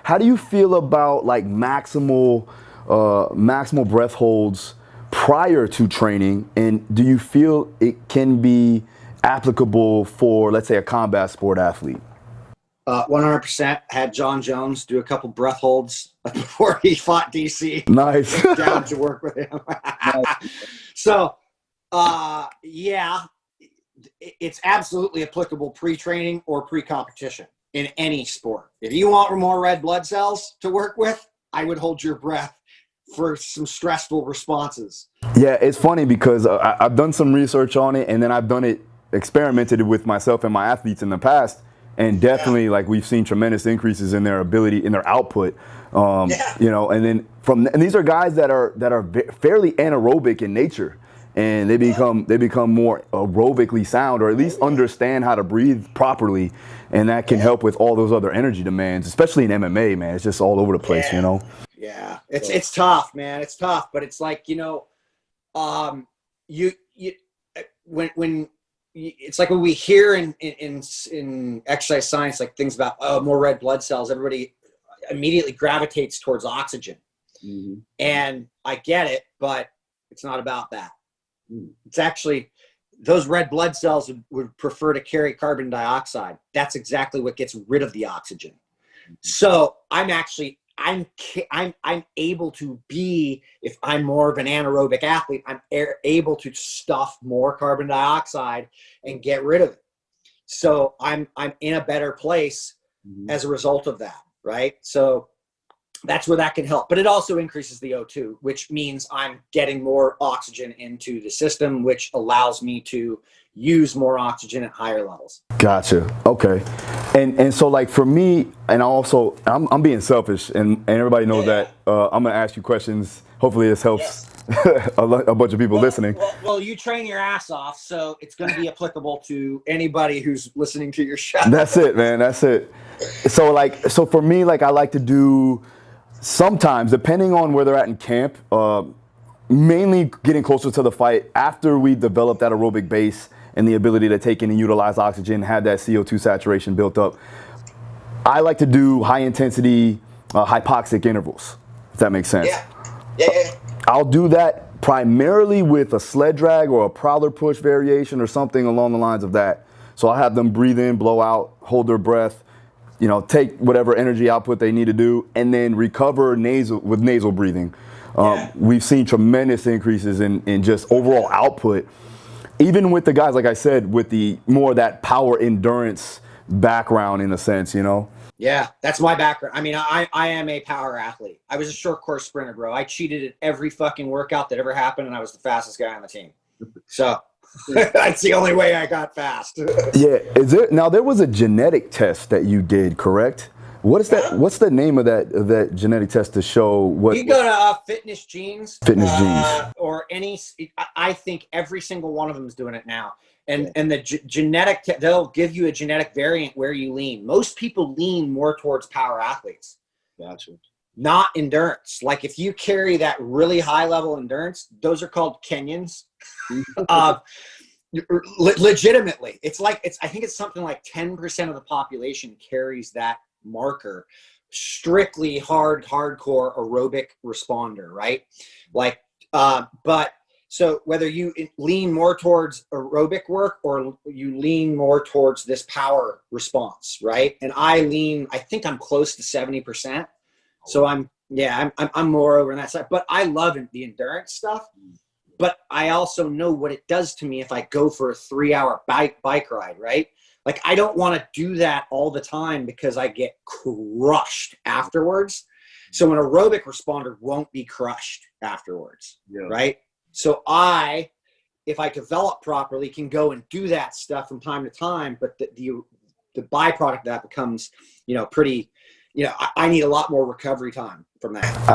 How do you feel about like maximal breath holds prior to training, and do you feel it can be applicable for, let's say, a combat sport athlete? 100%. Had John Jones do a couple breath holds before he fought DC. Nice. Down to work with him. So, yeah, it's absolutely applicable pre-training or pre-competition in any sport. If you want more red blood cells to work with, I would hold your breath for some stressful responses. Yeah, it's funny because I've done some research on it, and then I've experimented with myself and my athletes in the past, and definitely like we've seen tremendous increases in their ability, in their output. You know, and then and these are guys that are fairly anaerobic in nature, and they become more aerobically sound, or at least understand how to breathe properly, and that can help with all those other energy demands, especially in MMA, man. It's just all over the place, you know. Yeah, it's tough, man. It's tough, but it's like, you know, when it's like when we hear in exercise science, like things about more red blood cells, everybody immediately gravitates towards oxygen. Mm-hmm. And I get it, but it's not about that. It's actually, those red blood cells would prefer to carry carbon dioxide. That's exactly what gets rid of the oxygen. So I'm able to be, if I'm more of an anaerobic athlete, I'm able to stuff more carbon dioxide and get rid of it. So I'm in a better place as a result of that, right? So that's where that can help. But it also increases the O2, which means I'm getting more oxygen into the system, which allows me to use more oxygen at higher levels. Gotcha. Okay. And so like for me, and also I'm being selfish, and everybody knows that I'm gonna ask you questions. Hopefully this helps a bunch of people listening. Well, you train your ass off, so it's going to be applicable to anybody who's listening to your show. That's it, man. That's it. So for me, like I like to do sometimes, depending on where they're at in camp, mainly getting closer to the fight after we develop that aerobic base and the ability to take in and utilize oxygen, have that CO2 saturation built up. I like to do high intensity hypoxic intervals, if that makes sense. Yeah. I'll do that primarily with a sled drag or a prowler push variation or something along the lines of that. So I'll have them breathe in, blow out, hold their breath, you know, take whatever energy output they need to do, and then recover with nasal breathing. We've seen tremendous increases in just overall output, even with the guys, like I said, with the more of that power endurance background in a sense, you know? Yeah, that's my background. I mean, I am a power athlete. I was a short course sprinter, bro. I cheated at every fucking workout that ever happened, and I was the fastest guy on the team. So that's the only way I got fast. Yeah. Now there was a genetic test that you did, correct? What is that? What's the name of that genetic test to show what? You go to Fitness Genes. Fitness Genes. Or any. I think every single one of them is doing it now. And the genetic, they'll give you a genetic variant where you lean. Most people lean more towards power athletes. Gotcha. Not endurance. Like if you carry that really high level endurance, those are called Kenyans. Legitimately, I think it's something like 10% of the population carries that marker. Strictly hardcore aerobic responder, right? Like, but so whether you lean more towards aerobic work or you lean more towards this power response, right? And I think I'm close to 70%. So I'm more over on that side, but I love the endurance stuff. But I also know what it does to me if I go for a 3-hour bike ride, right? Like I don't want to do that all the time because I get crushed afterwards. So an aerobic responder won't be crushed afterwards, right? So if I develop properly, can go and do that stuff from time to time, but the byproduct of that becomes, pretty, I need a lot more recovery time from that.